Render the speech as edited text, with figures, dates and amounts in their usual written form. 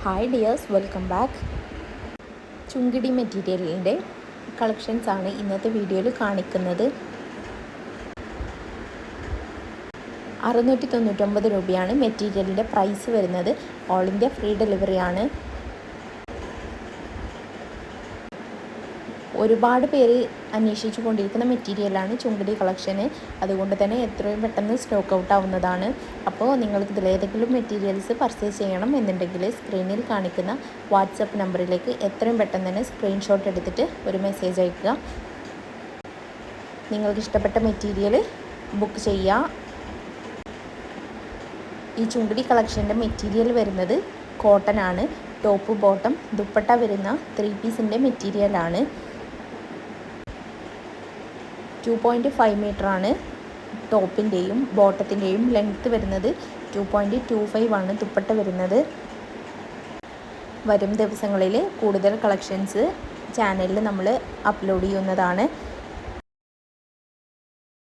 Hi dears, welcome back. ചുങ്കിടി മെറ്റീരിയലിൻ്റെ കളക്ഷൻസാണ് ഇന്നത്തെ വീഡിയോയിൽ കാണിക്കുന്നത്. 699 രൂപയാണ് മെറ്റീരിയലിൻ്റെ പ്രൈസ് വരുന്നത്. ഓൾ ഇന്ത്യ ഫ്രീ ഡെലിവറിയാണ്. ഒരുപാട് പേര് അന്വേഷിച്ചു കൊണ്ടിരിക്കുന്ന മെറ്റീരിയലാണ് ചുങ്കിടി കളക്ഷന്. അതുകൊണ്ട് തന്നെ എത്രയും പെട്ടെന്ന് സ്റ്റോക്ക് ഔട്ട് ആവുന്നതാണ്. അപ്പോൾ നിങ്ങൾക്ക് ഇതിലേതെങ്കിലും മെറ്റീരിയൽസ് പർച്ചേസ് ചെയ്യണം എന്നുണ്ടെങ്കിൽ സ്ക്രീനിൽ കാണിക്കുന്ന വാട്സപ്പ് നമ്പറിലേക്ക് എത്രയും പെട്ടെന്ന് തന്നെ സ്ക്രീൻഷോട്ട് എടുത്തിട്ട് ഒരു മെസ്സേജ് അയയ്ക്കുക. നിങ്ങൾക്ക് ഇഷ്ടപ്പെട്ട മെറ്റീരിയൽ ബുക്ക് ചെയ്യുക. ഈ ചുങ്കിടി കളക്ഷൻ്റെ മെറ്റീരിയൽ വരുന്നത് കോട്ടൺ ആണ്. ടോപ്പ് ബോട്ടം ദുപ്പട്ട വരുന്ന 3 പീസിൻ്റെ മെറ്റീരിയലാണ്. 2.5 മീറ്ററാണ് ടോപ്പിൻ്റെയും ബോട്ടത്തിൻ്റെയും ലെങ്ത്ത് വരുന്നത്. 2.25 ആണ് ദുപ്പട്ട വരുന്നത്. വരും ദിവസങ്ങളിൽ കൂടുതൽ കളക്ഷൻസ് ചാനലിൽ നമ്മൾ അപ്ലോഡ് ചെയ്യുന്നതാണ്.